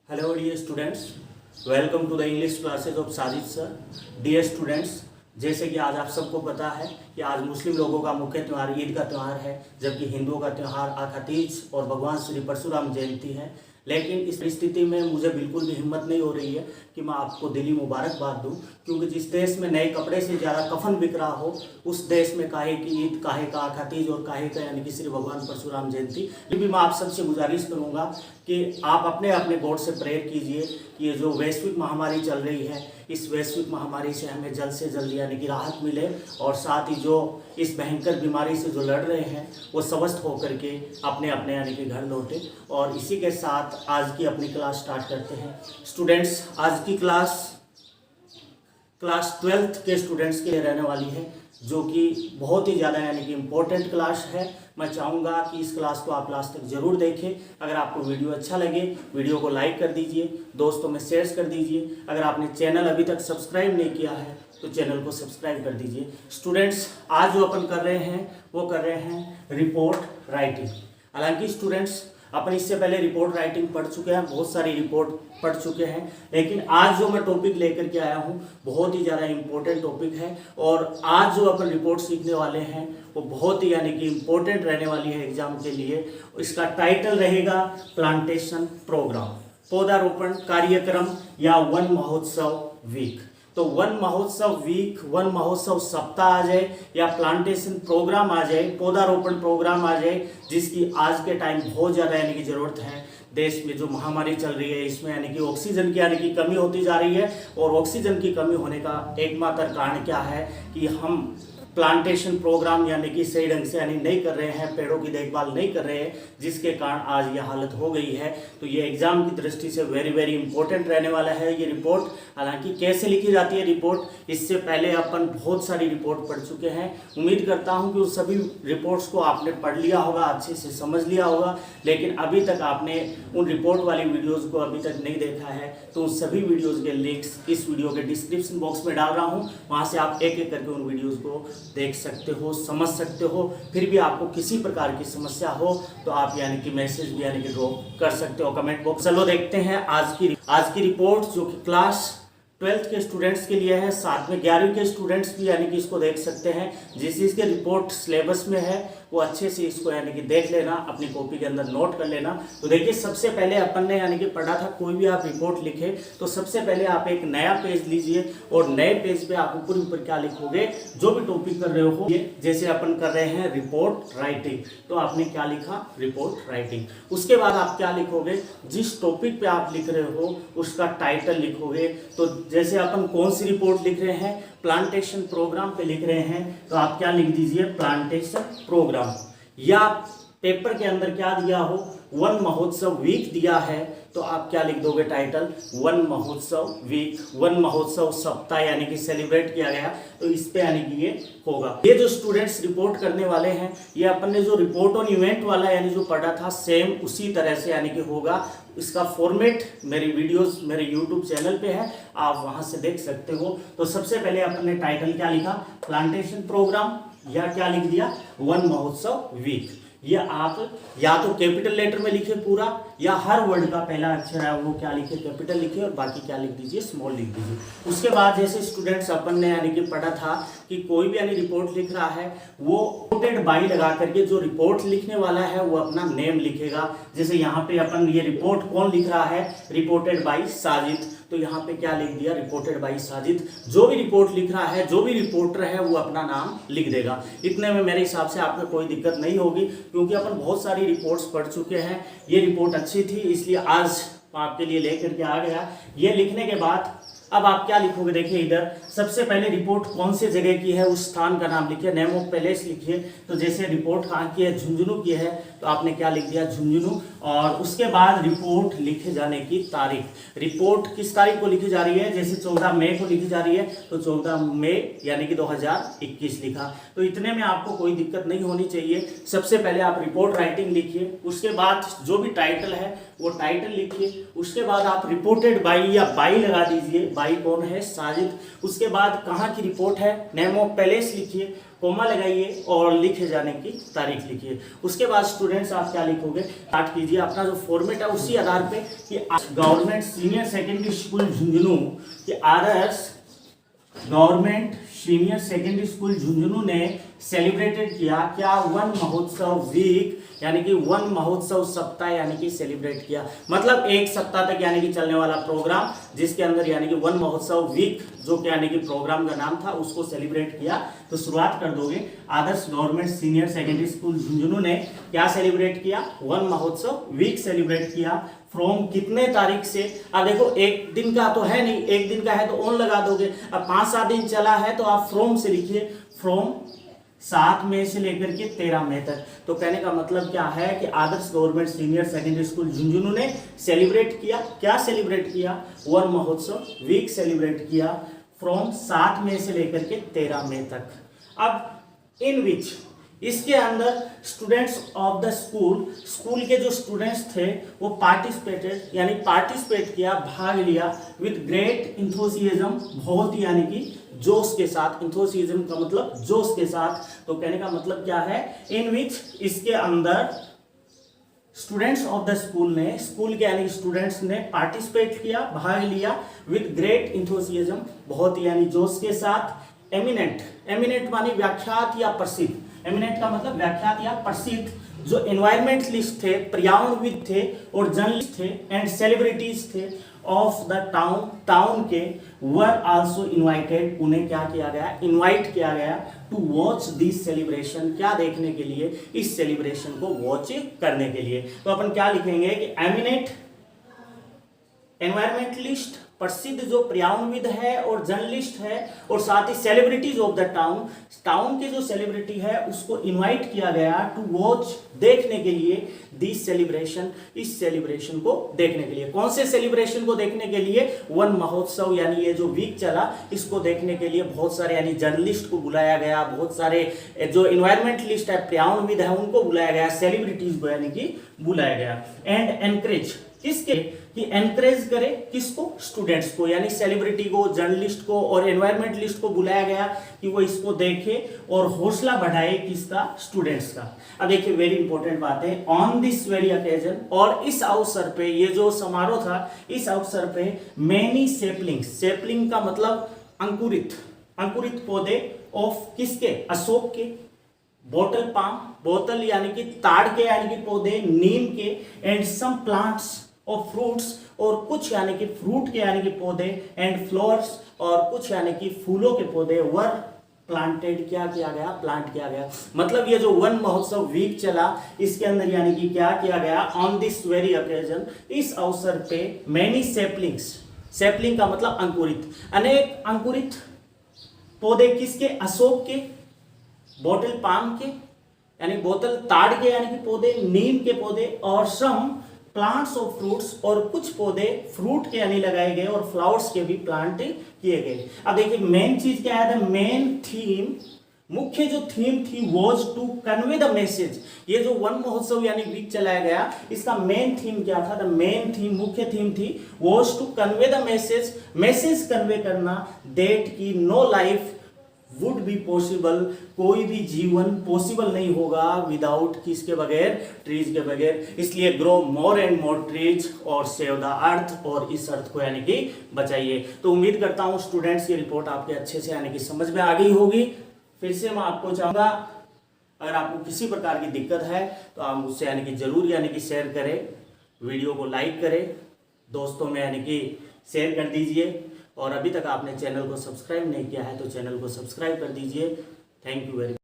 Hello dear students, welcome to the English classes of Sajid sir. Dear students, जैसे कि आज आप सबको पता है कि आज मुस्लिम लोगों का मुख्य त्यौहार ईद का त्यौहार है, जबकि हिंदुओं का त्यौहार आखा तीज और भगवान श्री परशुराम जयंती है। लेकिन इस स्थिति में मुझे बिल्कुल भी हिम्मत नहीं हो रही है कि मैं आपको दिली मुबारकबाद दूं, क्योंकि जिस देश में नए कपड़े से ज़्यादा कफन बिक रहा हो, उस देश में काहे की ईद, काहे का आखा तीज और काहे का यानी कि श्री भगवान परशुराम जयंती। भी मैं आप सबसे गुजारिश करूंगा कि आप अपने अपने गॉड से प्रेयर कीजिए कि ये जो वैश्विक महामारी चल रही है, इस वैश्विक महामारी से हमें जल्द से जल्द यानी कि राहत मिले, और साथ ही जो इस भयंकर बीमारी से जो लड़ रहे हैं वो स्वस्थ होकर के अपने अपने यानी कि घर लौटे। और इसी के साथ आज की अपनी क्लास स्टार्ट करते हैं। स्टूडेंट्स, आज की क्लास 12th के स्टूडेंट्स के लिए रहने वाली है, जो कि बहुत ही ज़्यादा यानी कि इम्पोर्टेंट क्लास है। मैं चाहूँगा कि इस क्लास को आप लास्ट तक ज़रूर देखें। अगर आपको वीडियो अच्छा लगे, वीडियो को लाइक कर दीजिए, दोस्तों में शेयर कर दीजिए। अगर आपने चैनल अभी तक सब्सक्राइब नहीं किया है तो चैनल को सब्सक्राइब कर दीजिए। स्टूडेंट्स, आज जो अपन कर रहे हैं वो कर रहे हैं रिपोर्ट राइटिंग। हालांकि स्टूडेंट्स, अपन इससे पहले रिपोर्ट राइटिंग पढ़ चुके हैं, बहुत सारी रिपोर्ट पढ़ चुके हैं, लेकिन आज जो मैं टॉपिक लेकर के आया हूँ बहुत ही ज़्यादा इम्पोर्टेंट टॉपिक है। और आज जो अपन रिपोर्ट सीखने वाले हैं वो बहुत ही यानी कि इम्पोर्टेंट रहने वाली है एग्जाम के लिए। इसका टाइटल रहेगा प्लांटेशन प्रोग्राम, पौधारोपण कार्यक्रम या वन महोत्सव वीक। तो वन महोत्सव वीक, वन महोत्सव सप्ताह आ जाए या प्लांटेशन प्रोग्राम आ जाए, पौधारोपण प्रोग्राम आ जाए, जिसकी आज के टाइम बहुत ज़्यादा यानी कि ज़रूरत है। देश में जो महामारी चल रही है, इसमें यानी कि ऑक्सीजन की यानी कि कमी होती जा रही है, और ऑक्सीजन की कमी होने का एकमात्र कारण क्या है कि हम प्लांटेशन प्रोग्राम यानी कि सही ढंग से यानी नहीं कर रहे हैं, पेड़ों की देखभाल नहीं कर रहे हैं, जिसके कारण आज यह हालत हो गई है। तो ये एग्जाम की दृष्टि से वेरी वेरी इंपॉर्टेंट रहने वाला है ये रिपोर्ट। हालांकि कैसे लिखी जाती है रिपोर्ट, इससे पहले अपन बहुत सारी रिपोर्ट पढ़ चुके हैं। उम्मीद करता हूं कि उस सभी रिपोर्ट्स को आपने पढ़ लिया होगा, अच्छे से समझ लिया होगा, लेकिन अभी तक आपने उन रिपोर्ट वाली वीडियोज़ को अभी तक नहीं देखा है तो उन सभी वीडियोज़ के लिंक्स इस वीडियो के डिस्क्रिप्शन बॉक्स में डाल रहा हूँ। वहाँ से आप एक एक करके उन वीडियोज़ को देख सकते हो, समझ सकते हो। फिर भी आपको किसी प्रकार की समस्या हो तो आप यानी कि मैसेज भी यानी कि ड्रॉप कर सकते हो कमेंट बॉक्स। चलो देखते हैं आज की रिपोर्ट, जो कि क्लास 12th के स्टूडेंट्स के लिए है। साथ में 11वीं के स्टूडेंट्स भी यानी कि इसको देख सकते हैं। जिस चीज़ के रिपोर्ट सिलेबस में है वो अच्छे से इसको यानी कि देख लेना, अपनी कॉपी के अंदर नोट कर लेना। तो देखिए, सबसे पहले अपन ने यानी कि पढ़ा था, कोई भी आप रिपोर्ट लिखे तो सबसे पहले आप एक नया पेज लीजिए, और नए पेज पे आप ऊपर ऊपर क्या लिखोगे, जो भी टॉपिक कर रहे हो। ये जैसे अपन कर रहे हैं रिपोर्ट राइटिंग, तो आपने क्या लिखा, रिपोर्ट राइटिंग। उसके बाद आप क्या लिखोगे, जिस टॉपिक पे आप लिख रहे हो उसका टाइटल लिखोगे। तो जैसे अपन कौन सी रिपोर्ट लिख रहे हैं, प्लांटेशन प्रोग्राम पे लिख रहे हैं, तो आप क्या लिख दीजिए, प्लांटेशन प्रोग्राम। या पेपर के अंदर क्या दिया हो, वन महोत्सव वीक दिया है, तो आप क्या लिख दोगे title, one Mahotsav week, one महोत्सव सप्ताह यानी कि सेलिब्रेट किया गया, तो इस पे यानी कि ये होगा। ये जो स्टूडेंट्स रिपोर्ट करने वाले हैं, ये अपन ने जो रिपोर्ट ऑन इवेंट वाला यानी जो पढ़ा था, सेम उसी तरह से यानी कि होगा। इसका फॉर्मेट मेरी वीडियोस मेरे यूट्यूब चैनल पे है, आप वहां से देख सकते हो। तो सबसे पहले अपन ने टाइटल क्या लिखा, प्लांटेशन प्रोग्राम, या क्या लिख दिया, वन महोत्सव वीक। ये आप या तो कैपिटल लेटर में लिखे पूरा, या हर वर्ड का पहला अक्षर है वो क्या लिखे, कैपिटल लिखे, और बाकी क्या लिख दीजिए, स्मॉल लिख दीजिए। उसके बाद जैसे स्टूडेंट्स अपन ने यानी कि पढ़ा था कि कोई भी यानी रिपोर्ट लिख रहा है वो रिपोर्टेड बाय लगा करके जो रिपोर्ट लिखने वाला है वो अपना नेम लिखेगा। जैसे यहाँ पे अपन ये रिपोर्ट कौन लिख रहा है, रिपोर्टेड बाय साजिद, तो यहाँ पे क्या लिख दिया, रिपोर्टेड बाय साजिद। जो भी रिपोर्ट लिख रहा है, जो भी रिपोर्टर है, वो अपना नाम लिख देगा। इतने में मेरे हिसाब से आपको कोई दिक्कत नहीं होगी, क्योंकि अपन बहुत सारी रिपोर्ट्स पढ़ चुके हैं। ये रिपोर्ट अच्छी थी इसलिए आज आपके लिए लेकर के आ गया। ये लिखने के बाद अब आप क्या लिखोगे, देखिए इधर सबसे पहले रिपोर्ट कौन से जगह की है उस स्थान का नाम लिखिए, नेम ऑफ पैलेस लिखिए। तो जैसे रिपोर्ट कहाँ की है, झुंझुनू की है, तो आपने क्या लिख दिया, झुंझुनू। और उसके बाद रिपोर्ट लिखे जाने की तारीख, रिपोर्ट किस तारीख को लिखी जा रही है, जैसे 14 मई को लिखी जा रही है, तो 14 मई यानी कि 2021 लिखा। तो इतने में आपको कोई दिक्कत नहीं होनी चाहिए। सबसे पहले आप रिपोर्ट राइटिंग लिखिए, उसके बाद जो भी टाइटल है वो टाइटल लिखिए। उसके बाद आप रिपोर्टेड बाई या बाई लगा दीजिए, बाई कौन है, साजिद। उसके बाद कहाँ की रिपोर्ट है, नेम ऑफ पैलेस लिखिए, कोमा लगाइए और लिखे जाने की तारीख लिखिए। उसके बाद स्टूडेंट्स आप क्या लिखोगे, स्टार्ट कीजिए अपना जो फॉर्मेट है उसी आधार पे कि government senior secondary school Jhunjhunu के Adarsh government senior secondary school Jhunjhunu ने सेलिब्रेटेड किया क्या, वन महोत्सव वीक, यानी कि वन महोत्सव सप्ताह यानी कि सेलिब्रेट किया, मतलब एक सप्ताह तक यानी कि चलने वाला प्रोग्राम, जिसके अंदर यानी कि वन महोत्सव वीक जो कि यानी कि प्रोग्राम का नाम था उसको सेलिब्रेट किया। तो शुरुआत कर दोगे, Adarsh government senior secondary school Jhunjhunu ने क्या सेलिब्रेट किया, वन महोत्सव वीक सेलिब्रेट किया। फ्रॉम कितने तारीख से, अब देखो एक दिन का तो है नहीं, एक दिन का है तो ऑन लगा दोगे, अब 5-7 दिन चला है तो आप फ्रॉम से लिखिए, फ्रॉम 7 मई से लेकर के 13 मई तक। तो कहने का मतलब क्या है कि Adarsh government senior secondary school Jhunjhunu ने सेलिब्रेट किया, क्या सेलिब्रेट किया, वन महोत्सव वीक सेलिब्रेट किया फ्रॉम 7 मई से लेकर के 13 मई तक। अब इन विच, इसके अंदर स्टूडेंट्स ऑफ द स्कूल के जो स्टूडेंट्स थे वो पार्टिसिपेटेड यानी पार्टिसिपेट किया, भाग लिया विद ग्रेट इंथुसियाज्म, बहुत यानी कि जोश के साथ, इंथुसियाज्म का मतलब जोश के साथ। तो कहने का मतलब क्या है, इन विच, इसके अंदर स्टूडेंट्स ऑफ द स्कूल के यानी स्टूडेंट्स ने पार्टिसिपेट किया, भाग लिया विद ग्रेट इंथुसियाज्म, बहुत यानी जोश के साथ। एमिनेंट मानी व्याख्यात या प्रसिद्ध, एमिनेंट का मतलब व्याख्यात या प्रसिद्ध, जो एनवायरमेंटलिस्ट थे, पर्यावरणविद थे और जर्नलिस्ट थे एंड सेलिब्रिटीज थे ऑफ द टाउन के, वर आल्सो इनवाइटेड, उन्हें क्या किया गया, इनवाइट किया गया टू वॉच दिस सेलिब्रेशन, क्या देखने के लिए, इस सेलिब्रेशन को वॉच करने के लिए। तो अपन क्या लिखेंगे कि एमिनेंट एनवायरमेंटलिस्ट, प्रसिद्ध जो पर्यावरणविद है और जर्नलिस्ट है, और साथ ही सेलिब्रिटीज ऑफ द टाउन के जो सेलिब्रिटी है उसको इनवाइट किया गया टू वॉच, देखने के लिए, दिस सेलिब्रेशन, इस सेलिब्रेशन को देखने के लिए। कौन से सेलिब्रेशन को देखने के लिए, वन महोत्सव यानी ये जो वीक चला इसको देखने के लिए बहुत सारे यानी जर्नलिस्ट को बुलाया गया, बहुत सारे जो इन्वायरमेंटलिस्ट है, पर्यावरणविद है उनको बुलाया गया, सेलिब्रिटीज को यानी कि बुलाया गया। एंड एनकरेज, किसके, कि एनकरेज करे किसको, स्टूडेंट्स को, यानी सेलिब्रिटी को, जर्नलिस्ट को और एनवायरमेंटलिस्ट को बुलाया गया कि वो इसको देखे और हौसला बढ़ाए किसका, स्टूडेंट्स का। अब देखिए वेरी इंपॉर्टेंट बात है, ऑन दिस वेरी ओकेजन, और इस अवसर पे, ये जो समारोह था इस अवसर पे, मेनी सेपलिंग का मतलब अंकुरित पौधे ऑफ किसके, अशोक के, बोतल पाम, बोतल यानी कि ताड़ के यानी कि पौधे, नीम के, एंड सम प्लांट्स और फ्रूट्स, और कुछ यानी कि फ्रूट के यानी कि पौधे, एंड फ्लावर्स, और कुछ यानी कि फूलों के पौधे, वर प्लांटेड, क्या किया गया, प्लांट किया गया। मतलब ये जो वन महोत्सव वीक चला इसके अंदर यानी कि क्या किया गया, ऑन दिस वेरी ओकेजन, इस अवसर पे, मैनी सेपलिंग का मतलब अंकुरित, अनेक अंकुरित पौधे किसके, अशोक के, बोतल पाम के यानी बोतल ताड़ के यानी कि पौधे, नीम के पौधे, और सम प्लांट्स ऑफ फ्रूट्स, और कुछ पौधे फ्रूट के यानी लगाए गए और फ्लावर्स के भी प्लांट किए गए। अब देखिए मेन चीज क्या है, द मेन थीम, मुख्य जो थीम थी, was to convey the message. ये जो वन महोत्सव यानी वीक चलाया गया इसका मेन थीम क्या था, द मेन थीम, मुख्य थीम थी, was to convey the message convey करना, दैट की no life would be possible, कोई भी जीवन पॉसिबल नहीं होगा विदाउट किसके बगैर, ट्रीज के बगैर। इसलिए grow more and more trees और सेव द अर्थ, और इस अर्थ को यानी कि बचाइए। तो उम्मीद करता हूं स्टूडेंट्स ये रिपोर्ट आपके अच्छे से यानी कि समझ में आ गई होगी। फिर से मैं आपको चाहूंगा अगर आपको किसी प्रकार की दिक्कत है तो आप मुझसे यानी कि जरूर यानी कि शेयर करें, वीडियो को लाइक करें, दोस्तों में यानी कि शेयर कर दीजिए, और अभी तक आपने चैनल को सब्सक्राइब नहीं किया है तो चैनल को सब्सक्राइब कर दीजिए। Thank you very much.